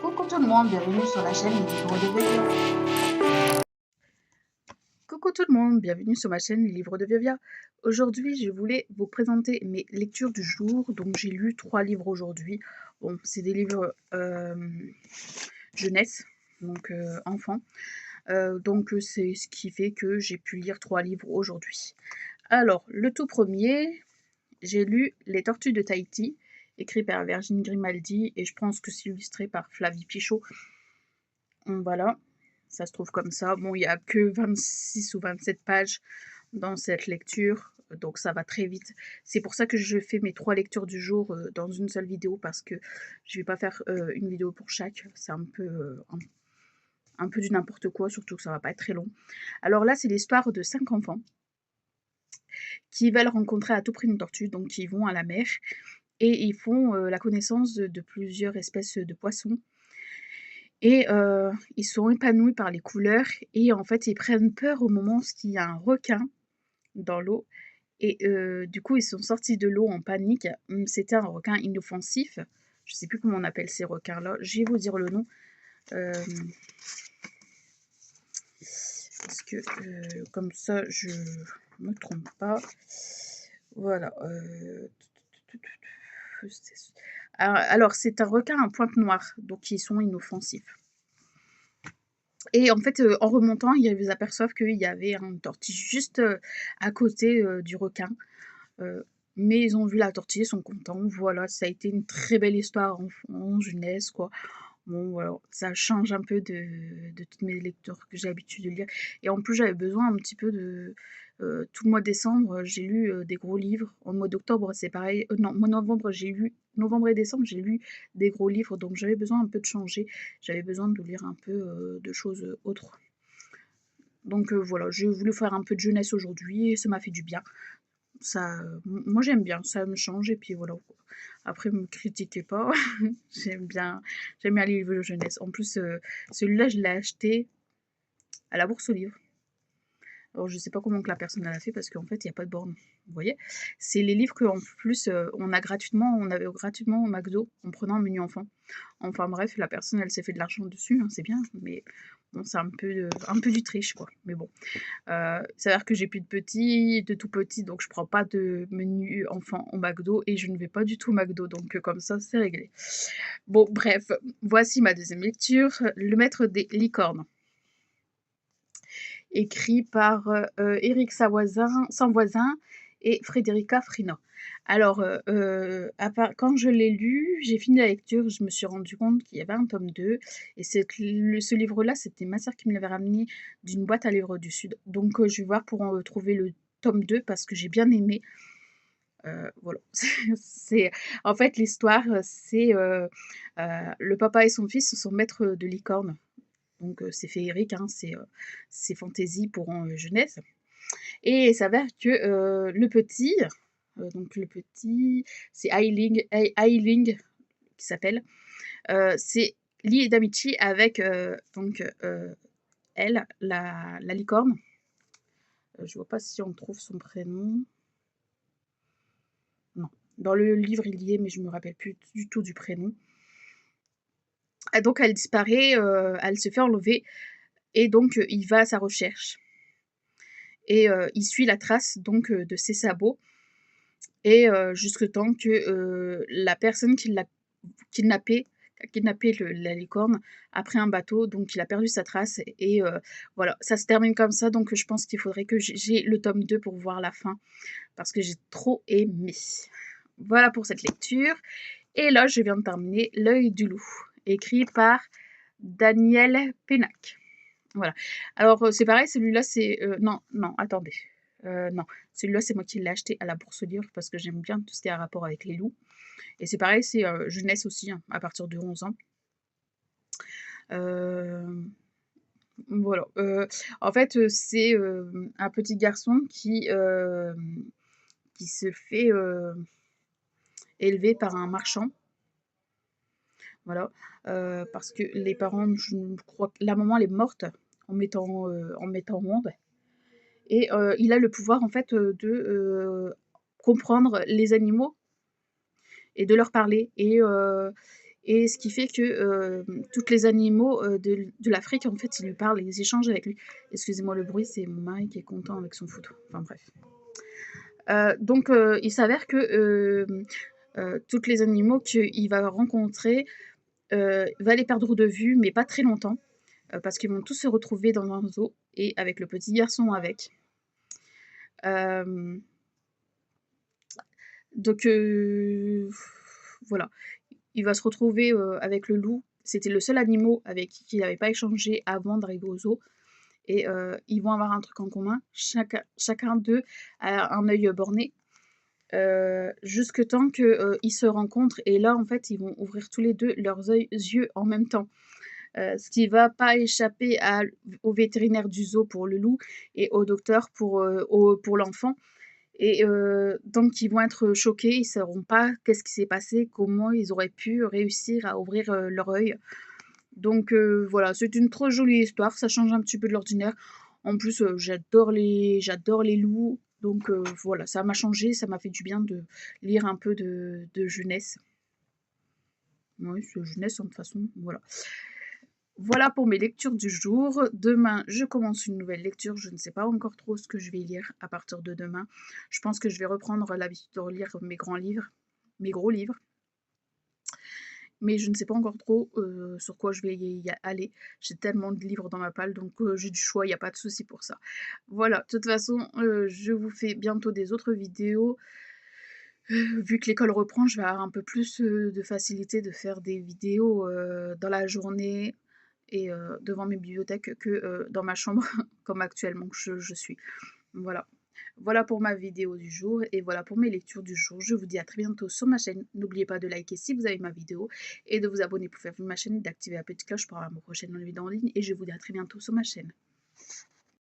Coucou tout le monde, bienvenue sur la chaîne Les Livres de Vevia. Coucou tout le monde, bienvenue sur ma chaîne Les Livres de Vevia. Aujourd'hui, je voulais vous présenter mes lectures du jour. Donc, j'ai lu 3 livres aujourd'hui. Bon, c'est des livres jeunesse, donc enfants. C'est ce qui fait que j'ai pu lire 3 livres aujourd'hui. Alors, le tout premier, j'ai lu Les Tortues de Tahiti, écrit par Virginie Grimaldi, et je pense que c'est illustré par Flavie Pichot. Voilà, ça se trouve comme ça. Bon, il n'y a que 26 ou 27 pages dans cette lecture, donc ça va très vite. C'est pour ça que je fais mes 3 lectures du jour dans une seule vidéo, parce que je vais pas faire une vidéo pour chaque. C'est un peu du n'importe quoi, surtout que ça va pas être très long. Alors là, c'est l'histoire de 5 enfants qui veulent rencontrer à tout prix une tortue, donc ils vont à la mer et ils font la connaissance de plusieurs espèces de poissons. Et ils sont épanouis par les couleurs et en fait, ils prennent peur au moment où il y a un requin dans l'eau et du coup, ils sont sortis de l'eau en panique. C'était un requin inoffensif. Je sais plus comment on appelle ces requins-là. Je vais vous dire le nom, parce que comme ça, je me trompe pas. Voilà, alors c'est un requin à pointe noire, donc ils sont inoffensifs. Et en fait, en remontant, ils aperçoivent qu'il y avait une tortue juste à côté du requin. Mais ils ont vu la tortue, ils sont contents. Voilà, ça a été une très belle histoire enfant, jeunesse, quoi. Bon, voilà, ça change un peu de toutes mes lectures que j'ai l'habitude de lire. Et en plus, j'avais besoin un petit peu de. Tout le mois de décembre, j'ai lu des gros livres. En mois d'octobre, c'est pareil. Non, mois de novembre, j'ai lu. Novembre et décembre, j'ai lu des gros livres. Donc, j'avais besoin un peu de changer. J'avais besoin de lire un peu de choses autres. Donc, voilà, j'ai voulu faire un peu de jeunesse aujourd'hui et ça m'a fait du bien. Ça, moi j'aime bien, ça me change et puis voilà. Après, me critiquez pas, j'aime bien les livres de jeunesse. En plus, celui-là, je l'ai acheté à la bourse aux livres. Alors, je sais pas comment que la personne elle a fait parce qu'en fait, il n'y a pas de borne. Vous voyez? C'est les livres qu'en plus, on avait gratuitement au McDo en prenant un menu enfant. Enfin bref, la personne, elle s'est fait de l'argent dessus, hein, c'est bien, mais bon, c'est un peu du triche, quoi. Mais bon. Ça veut dire que j'ai plus de petits, de tout petits, donc je prends pas de menu enfant au McDo et je ne vais pas du tout au McDo, donc comme ça, c'est réglé. Bon, bref, voici ma deuxième lecture, Le Maître des licornes, écrit par Éric Sanvoisin et Frédérica Frina. Alors, quand je l'ai lu, j'ai fini la lecture, je me suis rendu compte qu'il y avait un tome 2, et ce livre-là, c'était ma sœur qui me l'avait ramené d'une boîte à livres du Sud. Donc, je vais voir pour en trouver le tome 2 parce que j'ai bien aimé. Voilà. En fait, l'histoire, c'est le papa et son fils sont maîtres de licorne. Donc, c'est féerique, hein, c'est fantaisie pour jeunesse. Et il s'avère que le petit, c'est Ailing qui s'appelle. C'est lié d'amitié avec elle, la licorne. Je vois pas si on trouve son prénom. Non. Dans le livre, il y est, mais je me rappelle plus du tout du prénom. Ah, donc elle disparaît, elle se fait enlever, et donc il va à sa recherche. Et il suit la trace donc de ses sabots. Et jusque temps que la personne qui l'a kidnappé a kidnappé la licorne a pris un bateau, donc il a perdu sa trace et voilà, ça se termine comme ça, donc je pense qu'il faudrait que j'ai le tome 2 pour voir la fin, parce que j'ai trop aimé. Voilà pour cette lecture. Et là, je viens de terminer L'œil du loup, écrit par Daniel Pénac. Voilà. Alors, c'est pareil, celui-là, c'est... non, non, attendez. Non, celui-là, c'est moi qui l'ai acheté à la bourse aux livres parce que j'aime bien tout ce qui a rapport avec les loups. Et c'est pareil, c'est jeunesse aussi, hein, à partir de 11 ans. Voilà. En fait, c'est un petit garçon qui se fait élever par un marchand. Voilà. Parce que les parents, je crois que la maman elle est morte en mettant au monde. Et il a le pouvoir en fait de comprendre les animaux et de leur parler. et ce qui fait que, toutes les animaux, de l'Afrique, en fait, ils lui parlent, ils échangent avec lui. Excusez-moi le bruit, c'est mon mari qui est content avec son foot. Enfin bref. Donc il s'avère que, toutes les animaux qu'il va rencontrer, va les perdre de vue, mais pas très longtemps, parce qu'ils vont tous se retrouver dans un zoo et avec le petit garçon avec. Hem, donc voilà. Il va se retrouver, avec le loup. C'était le seul animal avec qui il n'avait pas échangé avant d'arriver au zoo et ils vont avoir un truc en commun. Chacun d'eux a un œil borné, jusque temps que, ils se rencontrent et là, en fait, ils vont ouvrir tous les 2 leurs yeux en même temps. Ce qui va pas échapper au vétérinaire du zoo pour le loup et au docteur pour l'enfant et donc ils vont être choqués, ils sauront pas qu'est-ce qui s'est passé, comment ils auraient pu réussir à ouvrir, leur œil. Donc voilà, c'est une trop jolie histoire, ça change un petit peu de l'ordinaire. En plus, j'adore les loups, donc voilà, ça m'a changé, ça m'a fait du bien de lire un peu de jeunesse. Oui, c'est jeunesse, hein, de toute façon, voilà. Voilà pour mes lectures du jour. Demain, je commence une nouvelle lecture. Je ne sais pas encore trop ce que je vais lire à partir de demain. Je pense que je vais reprendre l'habitude de relire mes grands livres, mes gros livres. Mais je ne sais pas encore trop sur quoi je vais y aller. J'ai tellement de livres dans ma palle, donc j'ai du choix, il n'y a pas de souci pour ça. Voilà, de toute façon, je vous fais bientôt des autres vidéos. Vu que l'école reprend, je vais avoir un peu plus de facilité de faire des vidéos dans la journée et devant mes bibliothèques que dans ma chambre comme actuellement je suis. Voilà. Voilà pour ma vidéo du jour et voilà pour mes lectures du jour. Je vous dis à très bientôt sur ma chaîne. N'oubliez pas de liker si vous avez ma vidéo et de vous abonner pour faire vivre ma chaîne et d'activer la petite cloche pour avoir ma prochaine vidéo en ligne et je vous dis à très bientôt sur ma chaîne.